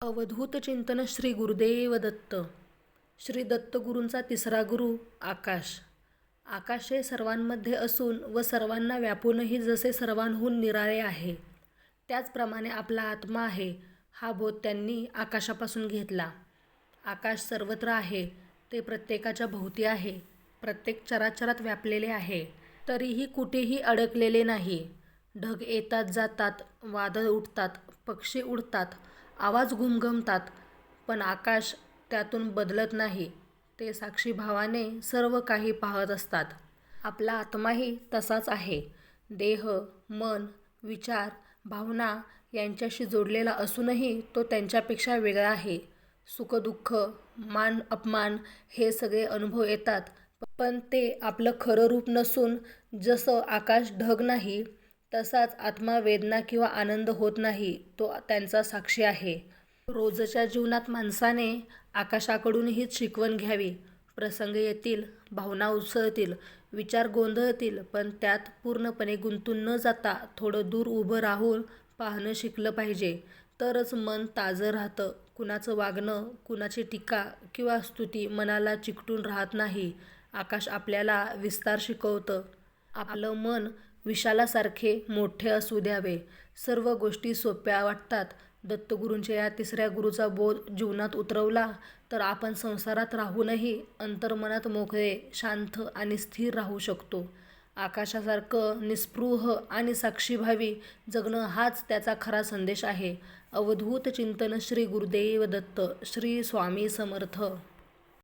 अवधूत चिंतन श्री गुरुदेव दत्त. श्री दत्तगुरूंचा तिसरा गुरु आकाश. आकाश हे सर्वांमध्ये असून व सर्वांना व्यापूनही जसे सर्वांहून निराळे आहे, त्याचप्रमाणे आपला आत्मा आहे हा बोध त्यांनी आकाशापासून घेतला. आकाश सर्वत्र आहे, ते प्रत्येकाच्या भोवती आहे, प्रत्येक चराचरात व्यापलेले आहे, तरीही कुठेही अडकलेले नाही. ढग येतात जातात, वादळ उठतात, पक्षी उडतात, आवाज घुमघुमतात, पण आकाश त्यातून बदलत नाही. ते साक्षीभावाने सर्व काही पाहत असतात. आपला आत्माही तसाच आहे. देह, मन, विचार, भावना यांच्याशी जोडलेला असूनही तो त्यांच्यापेक्षा वेगळा आहे. सुखदुःख, मान अपमान हे सगळे अनुभव येतात, पण ते आपलं खरं रूप नसून जसं आकाश ढग नाही, तसाच आत्मा वेदना किंवा आनंद होत नाही, तो त्यांचा साक्षी आहे. रोजच्या जीवनात माणसाने आकाशाकडून हीच शिकवण घ्यावी. प्रसंग येतील, भावना उसळतील, विचार गोंधळतील, पण त्यात पूर्णपणे गुंतून न जाता थोडं दूर उभं राहून पाहणं शिकलं पाहिजे. तरच मन ताजं राहतं. कुणाचं वागणं, कुणाची टीका किंवा स्तुती मनाला चिकटून राहत नाही. आकाश आपल्याला विस्तार शिकवतं. आपलं मन विशालासारखे मोठे असू द्यावे. सर्व गोष्टी सोप्या वाटतात. दत्तगुरूंच्या या तिसऱ्या गुरूचा बोध जीवनात उतरवला तर आपण संसारात राहूनही अंतर्मनात मोकळे, शांत आणि स्थिर राहू शकतो. आकाशासारखं निस्पृह आणि साक्षीभावी जगणं हाच त्याचा खरा संदेश आहे. अवधूत चिंतन श्री गुरुदेव दत्त. श्री स्वामी समर्थ.